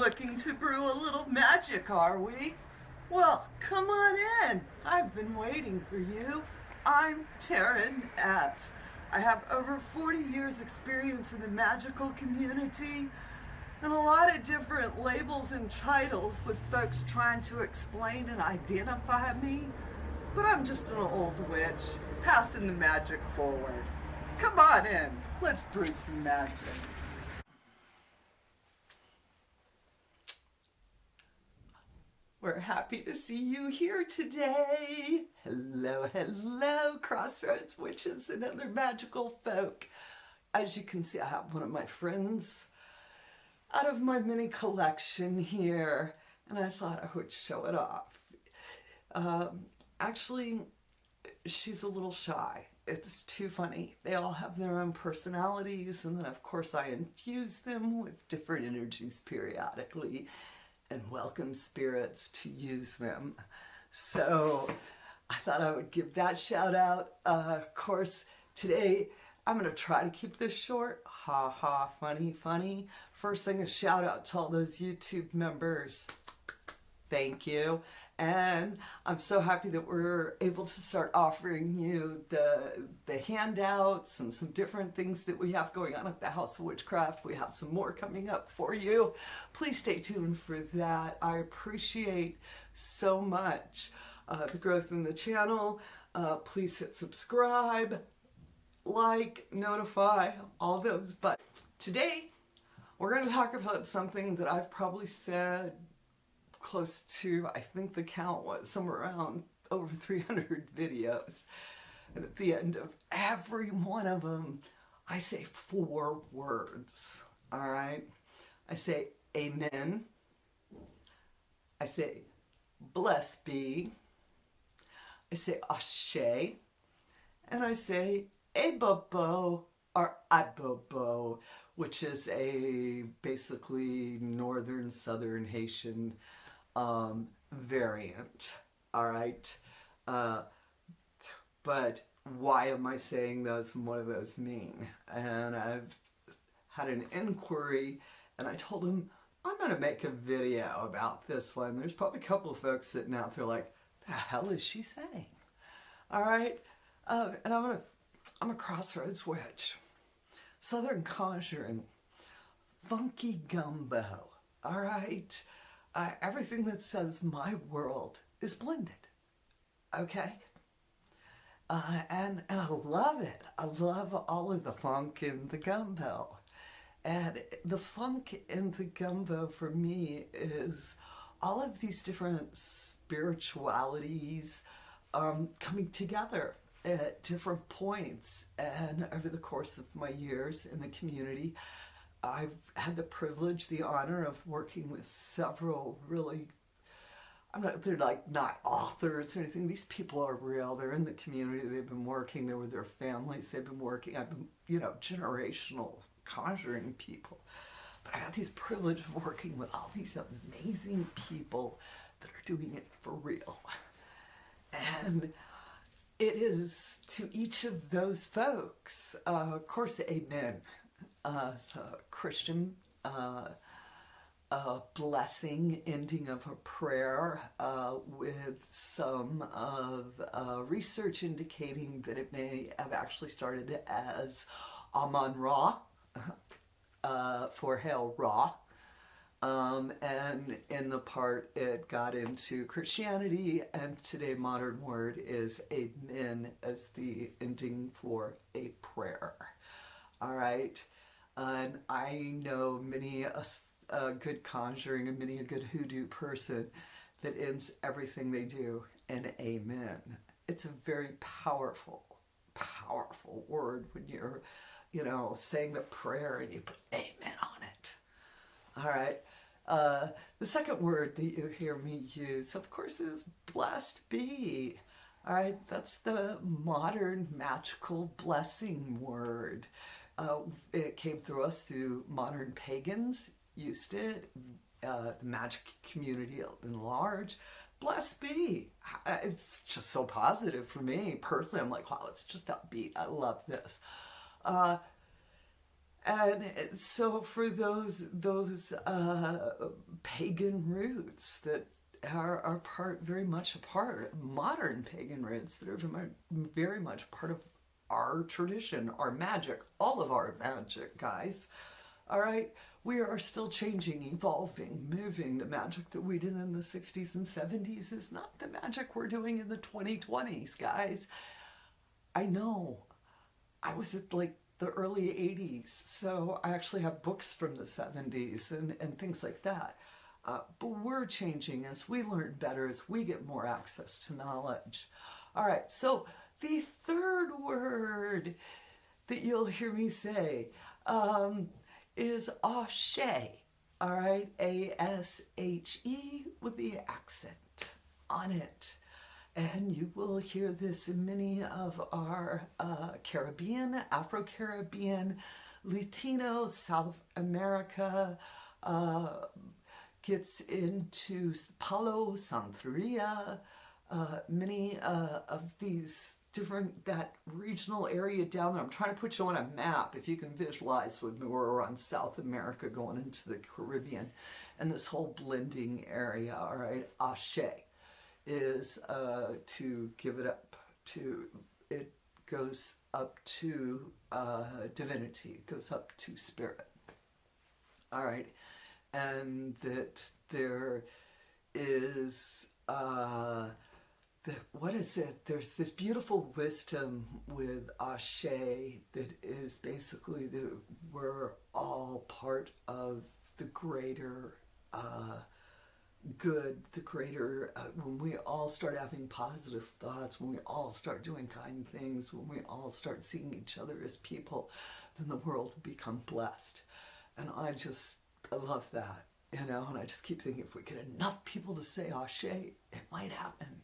looking to brew a little magic, are we? Well, come on in. I've been waiting for you. I'm Taren S. I have over 40 years experience in the magical community and a lot of different labels and titles with folks trying to explain and identify me. But I'm just an old witch, passing the magic forward. Come on in. Let's brew some magic. We're happy to see you here today. Hello, hello, Crossroads Witches and other magical folk. As you can see, I have one of my friends out of my mini collection here, and I thought I would show it off. Actually, she's a little shy. It's too funny. They all have their own personalities, and then of course I infuse them with different energies periodically and welcome spirits to use them. So I thought I would give that shout out. Of course, today I'm going to try to keep this short. Ha ha, funny, funny. First thing, a shout out to all those YouTube members. Thank you. And I'm so happy that we're able to start offering you the handouts and some different things that we have going on at the House of Witchcraft. We have some more coming up for you. Please stay tuned for that. I appreciate so much the growth in the channel. Please hit subscribe, like, notify, all those. But today, we're going to talk about something that I've probably said close to, I think the count was somewhere around over 300 videos. And at the end of every one of them, I say 4 words, all right? I say amen. I say blessed be. I say Ashay. And I say H.o.W or H.o.W, which is a basically northern southern Haitian variant, all right? But why am I saying those and what do those mean? And I've had an inquiry and I told him, I'm going to make a video about this one. There's probably a couple of folks sitting out there like, the hell is she saying? All right? And I'm a Crossroads Witch. Southern Conjuring, funky gumbo, all right? Everything that says my world is blended, okay? And I love it. I love all of the funk in the gumbo. And the funk in the gumbo for me is all of these different spiritualities coming together at different points. And over the course of my years in the community, I've had the privilege, the honor of working with several really, they're like not authors or anything. These people are real. They're in the community. They've been working. They're with their families. They've been working. I've been, generational conjuring people. But I had this privilege of working with all these amazing people that are doing it for real. And it is to each of those folks, of course, amen. So Christian blessing, ending of a prayer with some of research indicating that it may have actually started as Amun Ra for Hail Ra. And in the part it got into Christianity, and today modern word is amen as the ending for a prayer. All right. And I know many a good conjuring and many a good hoodoo person that ends everything they do in amen. It's a very powerful, powerful word when you're, saying the prayer and you put amen on it. All right. The second word that you hear me use, of course, is blessed be. All right. That's the modern magical blessing word. It came through us through modern pagans, used it, the magic community in large. Blessed be. It's just so positive for me. Personally, I'm like, wow, it's just upbeat. I love this. And so for those pagan roots that are very much a part, modern pagan roots that are very much part of our tradition, our magic, all of our magic, guys. All right, we are still changing, evolving, moving. The magic that we did in the 60s and 70s is not the magic we're doing in the 2020s, guys. I know. I was at like the early 80s, so I actually have books from the 70s and things like that. But we're changing as we learn better, as we get more access to knowledge. All right, so the third word that you'll hear me say is Ashay. All right, A-S-H-E with the accent on it. And you will hear this in many of our Caribbean, Afro-Caribbean, Latino, South America, gets into Palo, Santeria, many of these different, that regional area down there. I'm trying to put you on a map if you can visualize with me. We're on South America going into the Caribbean and this whole blending area, all right? Ashay is to give it up to, it goes up to divinity, it goes up to spirit, all right? And that there is, what is it? There's this beautiful wisdom with Ashay that is basically that we're all part of the greater good, the greater, when we all start having positive thoughts, when we all start doing kind things, when we all start seeing each other as people, then the world will become blessed. And I love that, you know, and I just keep thinking if we get enough people to say Ashay, it might happen.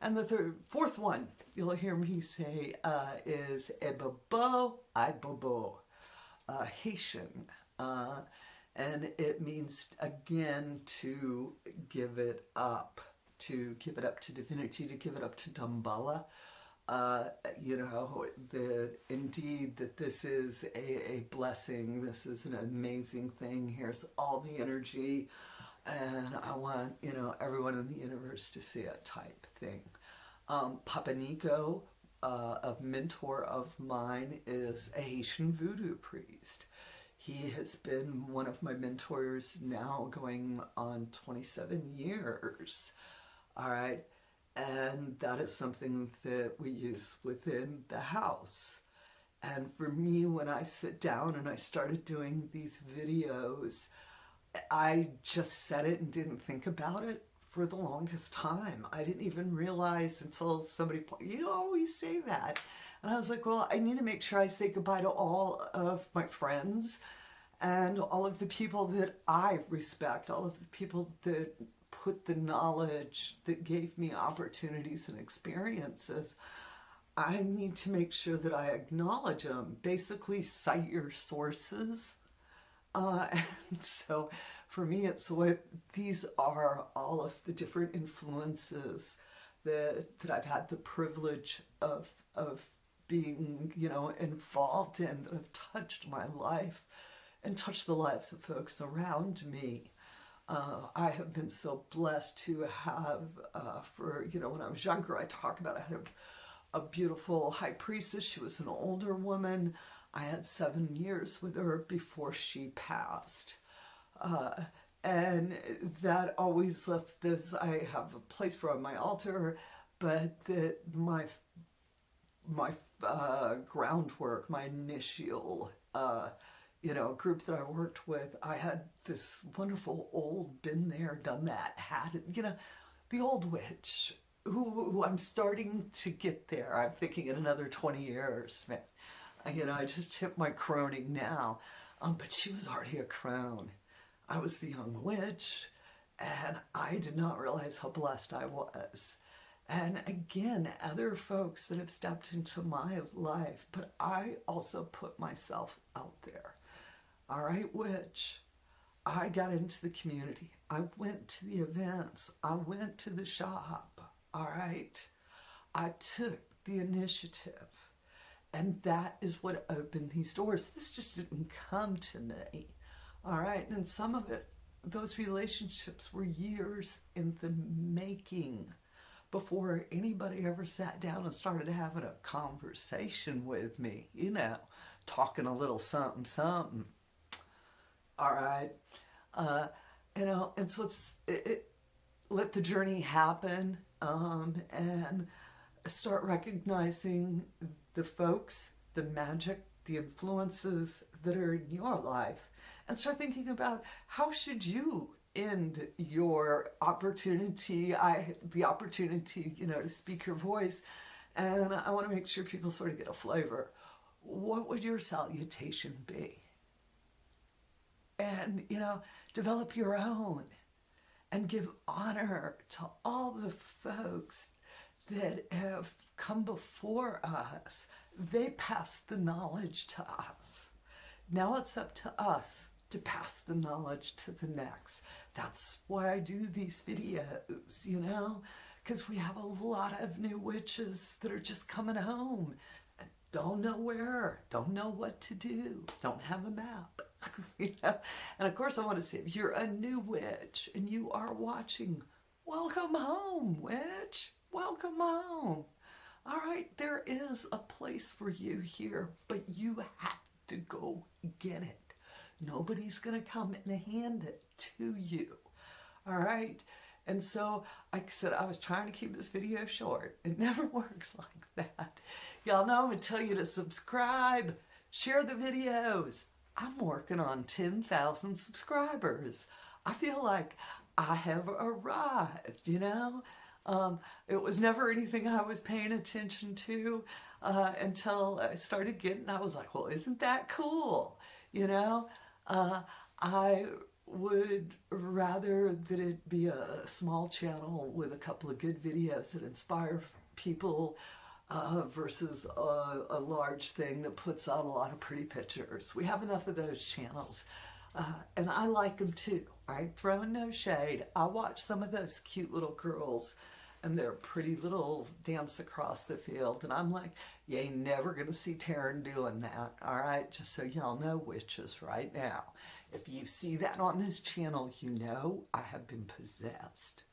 And the fourth one you'll hear me say is Ebobo, Ibobo, Haitian. And it means, again, to give it up to divinity, to give it up to Damballa. You know, that indeed that this is a blessing, this is an amazing thing, here's all the energy, and I want, you know, everyone in the universe to see it type thing. Papa Nico, a mentor of mine, is a Haitian voodoo priest. He has been one of my mentors now going on 27 years. All right. And that is something that we use within the house. And for me, when I sit down and I started doing these videos, I just said it and didn't think about it for the longest time. I didn't even realize until somebody, you always say that. And I was like, well, I need to make sure I say goodbye to all of my friends and all of the people that I respect, all of the people that put the knowledge, that gave me opportunities and experiences. I need to make sure that I acknowledge them. Basically, cite your sources. And so for me, it's what these are, all of the different influences that I've had the privilege of being, you know, involved in, that have touched my life and touched the lives of folks around me. I have been so blessed to have, for, you know, when I was younger, I talk about, I had a beautiful high priestess. She was an older woman. I had 7 years with her before she passed. And that always left this, I have a place for on my altar, but that my groundwork, my initial, you know, group that I worked with, I had this wonderful old been there, done that, had it, you know, the old witch, who I'm starting to get there. I'm thinking in another 20 years, man. You know, I just hit my croning now, but she was already a crone. I was the young witch, and I did not realize how blessed I was. And again, other folks that have stepped into my life, but I also put myself out there. All right, witch, I got into the community. I went to the events. I went to the shop. All right, I took the initiative. And that is what opened these doors. This just didn't come to me. All right. And some of it, those relationships were years in the making before anybody ever sat down and started having a conversation with me, you know, talking a little something, something. All right. You know, and so let the journey happen, and start recognizing the folks, the magic, the influences that are in your life, and start thinking about how should you end your opportunity, the opportunity, you know, to speak your voice. And I want to make sure people sort of get a flavor. What would your salutation be? And, you know, develop your own and give honor to all the folks that have come before us. They passed the knowledge to us. Now it's up to us to pass the knowledge to the next. That's why I do these videos, you know, because we have a lot of new witches that are just coming home and don't know where, don't know what to do, don't have a map. You know? And of course I want to say, if you're a new witch and you are watching, welcome home, witch. Welcome home. All right, there is a place for you here, but you have to go get it. Nobody's going to come and hand it to you. All right? And so, like I said, I was trying to keep this video short. It never works like that. Y'all know I'm going to tell you to subscribe, share the videos. I'm working on 10,000 subscribers. I feel like I have arrived, you know? It was never anything I was paying attention to until I started getting, I was like, well, isn't that cool? You know? I would rather that it be a small channel with a couple of good videos that inspire people versus a large thing that puts out a lot of pretty pictures. We have enough of those channels. And I like them too. I ain't throwing no shade. I watch some of those cute little girls and their pretty little dance across the field. And I'm like, you ain't never going to see Taren doing that. All right? Just so y'all know, witches, right now. If you see that on this channel, you know I have been possessed.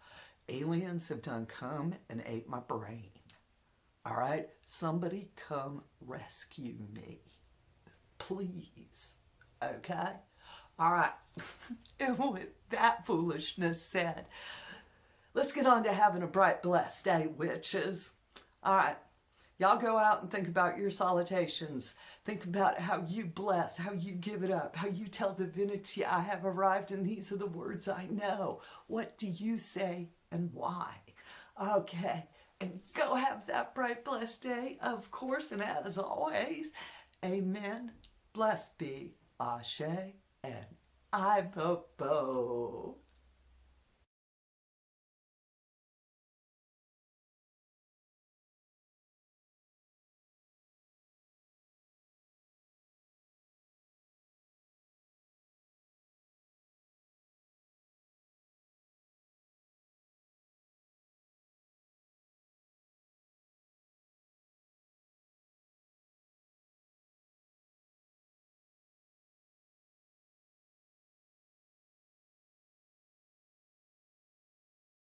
Aliens have done come and ate my brain. All right? Somebody come rescue me. Please. Okay? All right. And with that foolishness said, let's get on to having a bright, blessed day, witches. All right. Y'all go out and think about your salutations. Think about how you bless, how you give it up, how you tell divinity, I have arrived and these are the words I know. What do you say and why? Okay. And go have that bright, blessed day, of course. And as always, amen. Blessed be Ashay and H.o.W.